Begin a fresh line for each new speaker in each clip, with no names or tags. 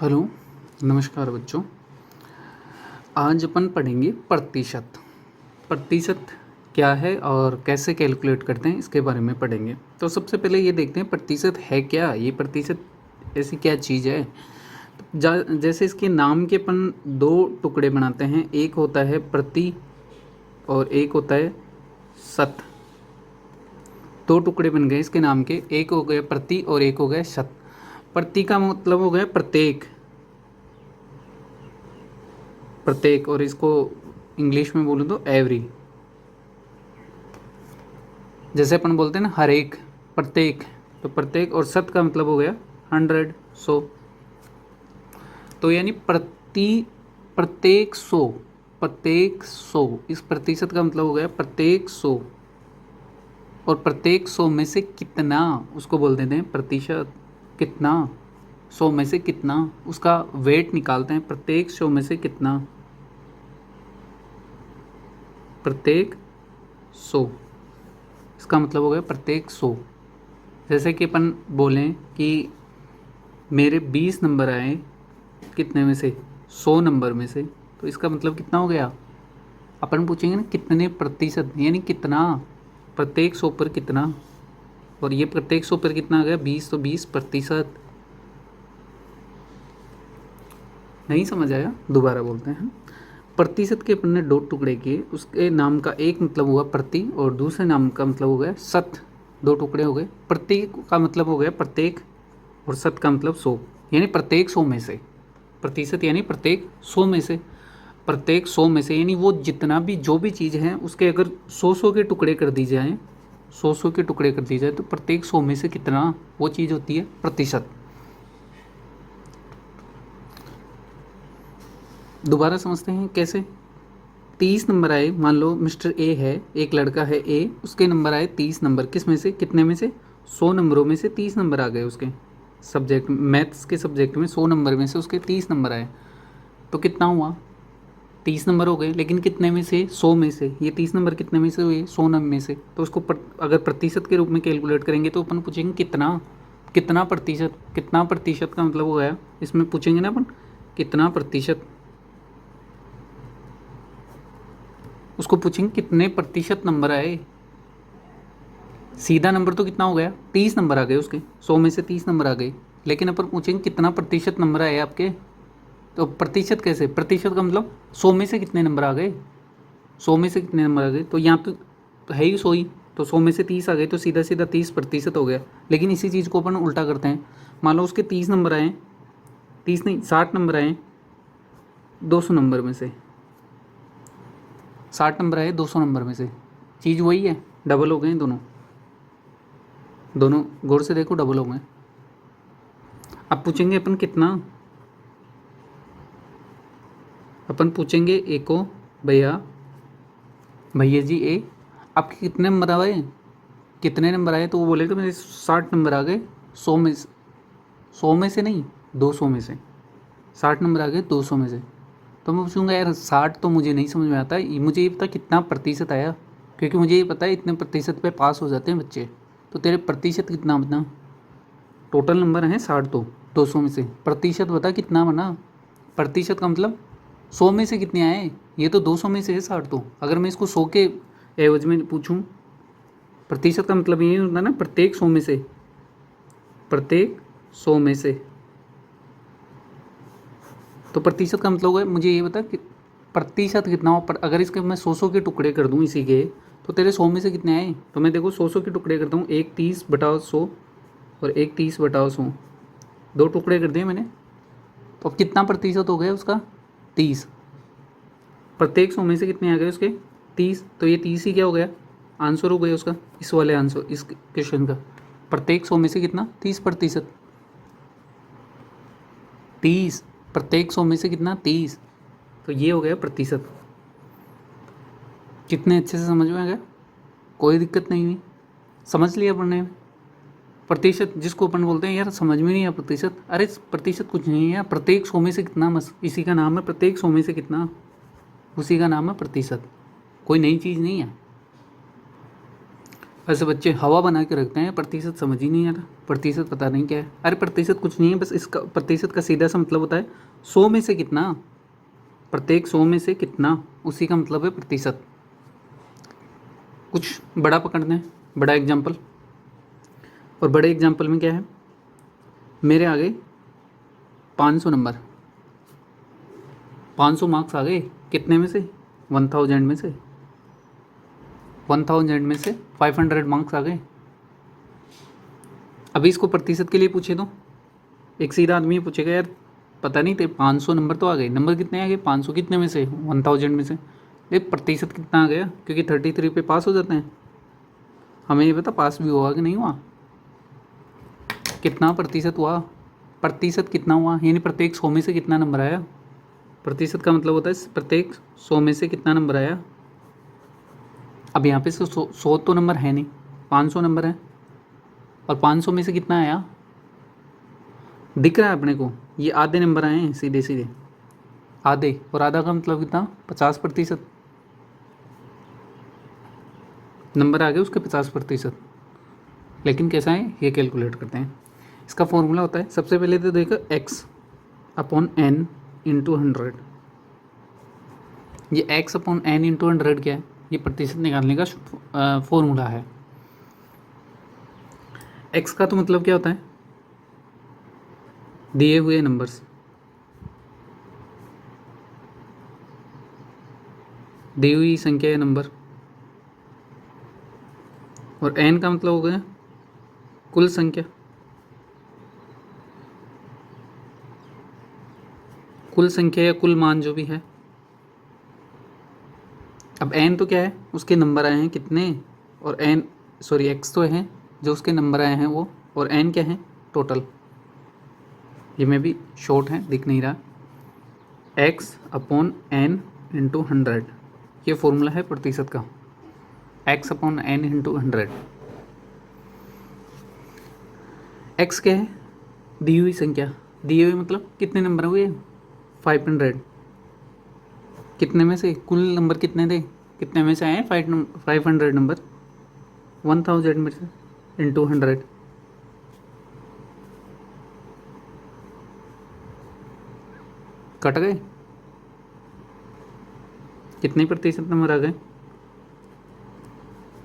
Hello, नमस्कार बच्चों। आज अपन पढ़ेंगे प्रतिशत। प्रतिशत क्या है और कैसे कैलकुलेट करते हैं इसके बारे में पढ़ेंगे। तो सबसे पहले ये देखते हैं प्रतिशत है क्या। ये प्रतिशत ऐसी क्या चीज़ है। जैसे इसके नाम के अपन दो टुकड़े बनाते हैं, एक होता है प्रति और एक होता है शत। दो टुकड़े बन गए इसके नाम के, एक हो गया प्रति और एक हो गया शत। प्रति का मतलब हो गया प्रत्येक, प्रत्येक, और इसको इंग्लिश में बोलूँ तो एवरी। जैसे अपन बोलते हैं ना हर एक, प्रत्येक, तो प्रत्येक। और शत का मतलब हो गया 100, 100। तो यानी प्रत्येक 100, प्रत्येक 100, इस प्रतिशत का मतलब हो गया प्रत्येक 100। और प्रत्येक 100 में से कितना, उसको बोल देते हैं प्रतिशत। कितना, 100 में से कितना, उसका वेट निकालते हैं। प्रत्येक 100 में से कितना, प्रत्येक 100, इसका मतलब हो गया प्रत्येक 100। जैसे कि अपन बोलें कि मेरे 20 नंबर आए, कितने में से, 100 नंबर में से, तो इसका मतलब कितना हो गया। अपन पूछेंगे ना कितने प्रतिशत, यानी कितना, प्रत्येक 100 पर कितना। और ये प्रत्येक 100 पर कितना आ गया, 20, तो 20%। नहीं समझ आया, दोबारा बोलते हैं। प्रतिशत के अपन ने दो टुकड़े किए, उसके नाम का एक मतलब हुआ प्रति और दूसरे नाम का मतलब हो गया शत। दो टुकड़े हो गए। प्रति का मतलब हो गया प्रत्येक और शत का मतलब 100, यानी प्रत्येक 100 में से। प्रतिशत यानी प्रत्येक 100 में से, प्रत्येक 100 में से, यानी वो जितना भी जो भी चीज़ है उसके अगर 100 के टुकड़े कर दी जाए, 100 के टुकड़े कर दी जाए, तो प्रत्येक 100 में से कितना वो चीज़ होती है प्रतिशत। दोबारा समझते हैं कैसे। 30 नंबर आए, मान लो मिस्टर ए है, एक लड़का है ए, उसके नंबर आए 30 नंबर, किस में से, कितने में से, 100 नंबरों में से 30 नंबर आ गए उसके सब्जेक्ट, मैथ्स के सब्जेक्ट में 100 नंबर में से उसके 30 नंबर आए, तो कितना हुआ, 30 नंबर हो गए। लेकिन कितने में से, 100 में से। ये 30 नंबर कितने में से हुए, 100 नंबर में से। तो उसको अगर प्रतिशत के रूप में कैलकुलेट करेंगे तो अपन पूछेंगे कितना, कितना प्रतिशत। कितना प्रतिशत का मतलब हो गया, इसमें पूछेंगे ना अपन कितना प्रतिशत, उसको पूछेंगे कितने प्रतिशत नंबर आए। सीधा नंबर तो कितना हो गया, 30 नंबर आ गए उसके, 100 में से 30 नंबर आ गए। लेकिन अपन पूछेंगे कितना प्रतिशत नंबर आए आपके, तो प्रतिशत कैसे, प्रतिशत का मतलब 100 में से कितने नंबर आ गए, 100 में से कितने नंबर आ गए। तो यहाँ तो है ही 100 ही, तो 100 में से 30 आ गए, तो सीधा सीधा 30% हो गया। लेकिन इसी चीज़ को अपन उल्टा करते हैं। मान लो उसके 30 नंबर आए, 30 नहीं 60 नंबर आए 200 नंबर में से, 60 नंबर आए 200 नंबर में से, चीज़ वही है, डबल हो गए दोनों। दोनों गौर से देखो, डबल हो गए। अब पूछेंगे अपन कितना, अपन पूछेंगे ए को, भैया भैया जी ए, आपके कितने नंबर आए, कितने नंबर आए, तो वो बोलेगा मेरे 60 नंबर आ गए 100 में से, 100 में से नहीं 200 में से, 60 नंबर आ गए 200 में से। तो मैं पूछूंगा यार 60 तो मुझे नहीं समझ में आता, मुझे ये पता कितना प्रतिशत आया, क्योंकि मुझे ये पता है इतने प्रतिशत पे पास हो जाते हैं बच्चे। तो तेरे प्रतिशत कितना बना, टोटल नंबर हैं 60, तो 200 में से प्रतिशत बता कितना बना। प्रतिशत का मतलब 100 में से कितने आए, ये तो 200 में से है 60। तो अगर मैं इसको 100 के एवज में पूछूं, प्रतिशत का मतलब ये होता है ना प्रत्येक 100 में से, प्रत्येक 100 में से। तो प्रतिशत का मतलब है, मुझे ये बता कि प्रतिशत कितना हो। पर अगर इसके मैं 100 के टुकड़े कर दूं इसी के, तो तेरे 100 में से कितने आए। तो मैं देखो 100 के टुकड़े करता हूँ, एक 30/100 और एक 30/100, दो टुकड़े कर दिए मैंने। तो अब कितना प्रतिशत हो गया उसका, 30। प्रत्येक 100 में से कितने आ गए उसके, 30। तो ये 30 ही क्या हो गया, आंसर हो गया उसका, इस वाले आंसर, इस क्वेश्चन का। प्रत्येक 100 में से कितना, 30%, 30, प्रत्येक 100 में से कितना, 30। तो ये हो गया प्रतिशत। कितने अच्छे से समझ में आ गया, कोई दिक्कत नहीं हुई, समझ लिया पढ़ने में। प्रतिशत जिसको अपन बोलते हैं यार समझ में नहीं आया प्रतिशत, अरे प्रतिशत कुछ नहीं है यार, प्रत्येक 100 में से कितना, बस इसी का नाम है प्रत्येक 100 में से कितना, उसी का नाम है प्रतिशत, कोई नई चीज़ नहीं है। ऐसे बच्चे हवा बना के रखते हैं, प्रतिशत समझ ही नहीं आता, प्रतिशत पता नहीं क्या है। अरे प्रतिशत कुछ नहीं है, बस इसका प्रतिशत का सीधा सा मतलब होता है 100 में से कितना, प्रत्येक 100 में से कितना, उसी का मतलब है प्रतिशत। कुछ बड़ा पकड़ना है, बड़ा एग्जाम्पल। और बड़े एग्जाम्पल में क्या है, मेरे आ गए 500 नंबर, 500 मार्क्स आ गए, कितने में से, 1000 में से, 1000 में से 500 मार्क्स आ गए। अभी इसको प्रतिशत के लिए पूछे तो एक सीधा आदमी पूछेगा यार पता नहीं थे 500 नंबर तो आ गए, नंबर कितने आ गए 500 कितने में से, 1000 में से, ये प्रतिशत कितना आ गया, क्योंकि 33 पे पास हो जाते हैं। हमें ये पता पास भी हुआ कि नहीं हुआ, कितना प्रतिशत हुआ, प्रतिशत कितना हुआ, यानी प्रत्येक 100 में से कितना नंबर आया। प्रतिशत का मतलब होता है प्रत्येक 100 में से कितना नंबर आया। अब यहाँ पे 100 तो नंबर है नहीं, 500 नंबर है, और 500 में से कितना आया दिख रहा है अपने को, ये आधे नंबर आए हैं, सीधे सीधे आधे, और आधा का मतलब कितना, 50% नंबर आ गए उसके 50%। लेकिन कैसा है ये कैलकुलेट करते हैं, इसका फॉर्मूला होता है, सबसे पहले तो देखो x/n इंटू 100। ये x/n इंटू 100 क्या है, ये प्रतिशत निकालने का फॉर्मूला है। x का तो मतलब क्या होता है, दिए हुए नंबर्स, दी हुई संख्या या नंबर, और n का मतलब हो गया कुल संख्या, कुल संख्या या कुल मान जो भी है। अब n तो क्या है, उसके नंबर आए हैं कितने, और x तो है जो उसके नंबर आए हैं वो, और n क्या है टोटल। ये में भी शॉर्ट है दिख नहीं रहा, x/n इंटू 100, ये फॉर्मूला है प्रतिशत का, x/n इंटू 100। x क्या है, दी हुई संख्या, दिए हुए मतलब कितने नंबर हुए 500, कितने में से, कुल नंबर कितने थे, कितने में से आए 500 नंबर, 1000 में से इंटू 100। कट गए, कितने प्रतिशत नंबर आ गए,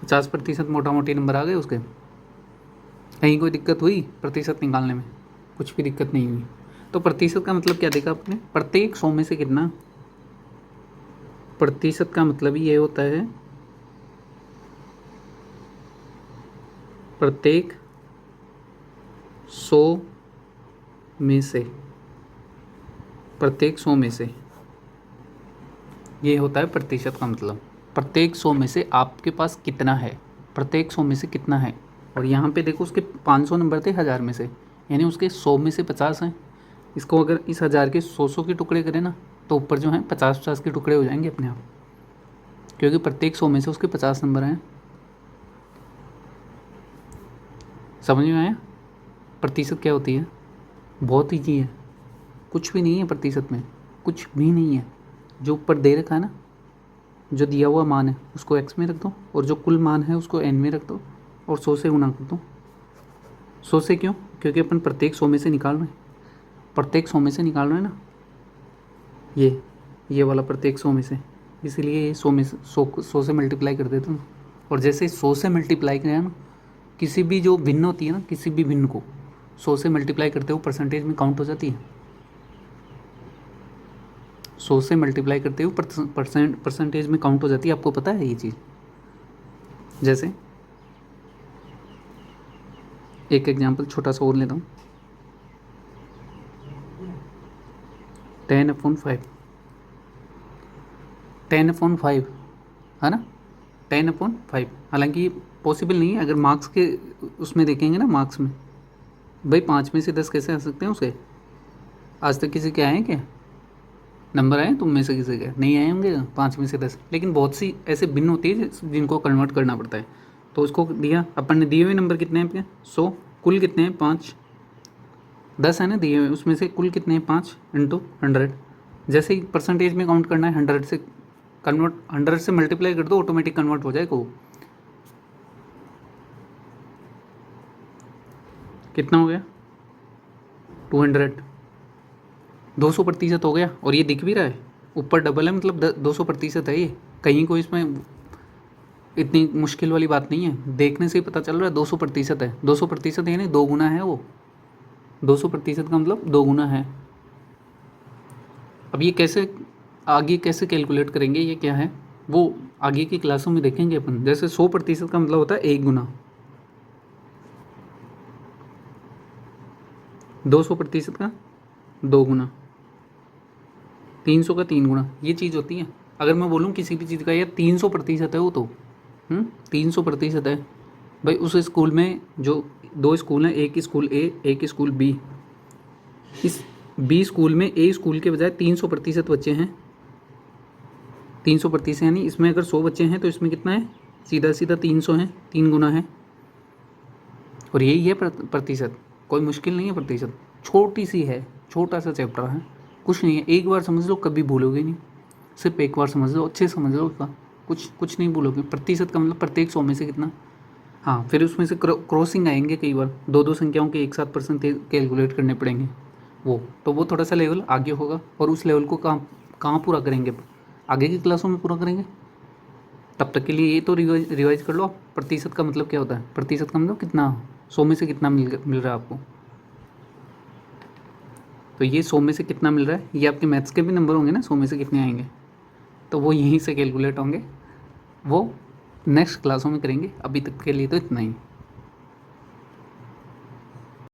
50% मोटा मोटी नंबर आ गए उसके। कहीं कोई दिक्कत हुई प्रतिशत निकालने में, कुछ भी दिक्कत नहीं हुई। तो प्रतिशत का मतलब क्या देखा आपने, प्रत्येक 100 में से कितना, प्रतिशत का मतलब ही ये होता है प्रत्येक 100 में से, प्रत्येक 100 में से, ये होता है प्रतिशत का मतलब, प्रत्येक 100 में से आपके पास कितना है, प्रत्येक 100 में से कितना है। और यहाँ पे देखो उसके 500 नंबर थे 1000 में से, यानी उसके 100 में से 50 हैं। इसको अगर इस 1000 के 100 के टुकड़े करें ना, तो ऊपर जो है 50-50 के टुकड़े हो जाएंगे अपने आप, क्योंकि प्रत्येक 100 में से उसके 50 नंबर हैं। समझ में आया प्रतिशत क्या होती है, बहुत ईजी है, कुछ भी नहीं है प्रतिशत में, कुछ भी नहीं है। जो ऊपर दे रखा है ना, जो दिया हुआ मान है उसको x में रख दो, और जो कुल मान है उसको n में रख दो, और 100 से गुणा कर दो। 100 से क्यों, क्योंकि अपन प्रत्येक 100 में से निकाल रहे हैं, प्रत्येक 100 में से निकाल रहे हैं ना, ये वाला प्रत्येक 100 में से, इसीलिए ये 100 में से 100 से मल्टीप्लाई कर देते हैं। और जैसे 100 से मल्टीप्लाई करें ना, किसी भी जो भिन्न होती है ना, किसी भी भिन्न को 100 से मल्टीप्लाई करते हो परसेंटेज में काउंट हो जाती है। 100 से मल्टीप्लाई करते हो परसेंटेज में काउंट हो जाती है, आपको पता है ये चीज़। जैसे एक एग्जांपल छोटा सा और लेता हूँ, 10/5, 10/5 है ना, 10/5। हालांकि ये पॉसिबल नहीं है, अगर मार्क्स के उसमें देखेंगे ना, मार्क्स में भाई 5 में से 10 कैसे आ सकते हैं उसके, आज तक किसी के आए हैं क्या नंबर, आए तुम में से किसी के नहीं आए होंगे 5 में से 10, लेकिन बहुत सी ऐसे भिन्न होती है जिनको कन्वर्ट करना पड़ता है। तो उसको दिया अपन ने, दिए हुए नंबर कितने हैं आपके 100, कुल कितने हैं 5, 10 है ना दिए हुए, उसमें से कुल कितने हैं 5 इंटू 100। जैसे ही परसेंटेज में काउंट करना है 100 से मल्टीप्लाई कर दो, ऑटोमेटिक कन्वर्ट हो जाएगा वो। कितना हो गया 200, 200% हो गया। और ये दिख भी रहा है, ऊपर डबल है, मतलब 200% है ये। कहीं कोई इसमें इतनी मुश्किल वाली बात नहीं है, देखने से ही पता चल रहा है 200% है। 200% यानी 2 गुना है वो, 200% का मतलब 2 गुना है। अब ये कैसे आगे कैसे कैलकुलेट करेंगे, ये क्या है वो आगे की क्लासों में देखेंगे अपन। जैसे 100% का मतलब होता है 1 गुना, 200% का 2 गुना, 300 का 3 गुना, ये चीज़ होती है। अगर मैं बोलूँ किसी भी चीज़ का यार 300% है वो तो 300% है भाई। उस स्कूल में जो 2 स्कूल हैं, एक स्कूल ए एक स्कूल बी, इस बी स्कूल में ए स्कूल के बजाय 300% बच्चे हैं। 300% यानी इसमें अगर 100 बच्चे हैं तो इसमें कितना है, सीधा सीधा 300 है, 3 गुना है। और यही है प्रतिशत, कोई मुश्किल नहीं है प्रतिशत, छोटी सी है, छोटा सा चैप्टर है, कुछ नहीं है। एक बार समझ लो कभी भूलोगे नहीं, सिर्फ एक बार समझ लो, अच्छे समझ लो उसका, कुछ नहीं भूलोगे। प्रतिशत का मतलब प्रत्येक 100 में से कितना। हाँ, फिर उसमें से क्रॉसिंग आएंगे कई बार, दो संख्याओं के एक साथ % कैलकुलेट करने पड़ेंगे, वो थोड़ा सा लेवल आगे होगा। और उस लेवल को कहाँ कहाँ पूरा करेंगे, आगे की क्लासों में पूरा करेंगे। तब तक के लिए ये तो रिवाइज कर लो। प्रतिशत का मतलब क्या होता है, प्रतिशत का मतलब कितना, 100 में से कितना मिल रहा है आपको। तो ये 100 में से कितना मिल रहा है, ये आपके मैथ्स के भी नंबर होंगे ना, 100 में से कितने आएंगे, तो वो यहीं से कैलकुलेट होंगे, वो नेक्स्ट क्लासों में करेंगे। अभी तक के लिए तो इतना ही।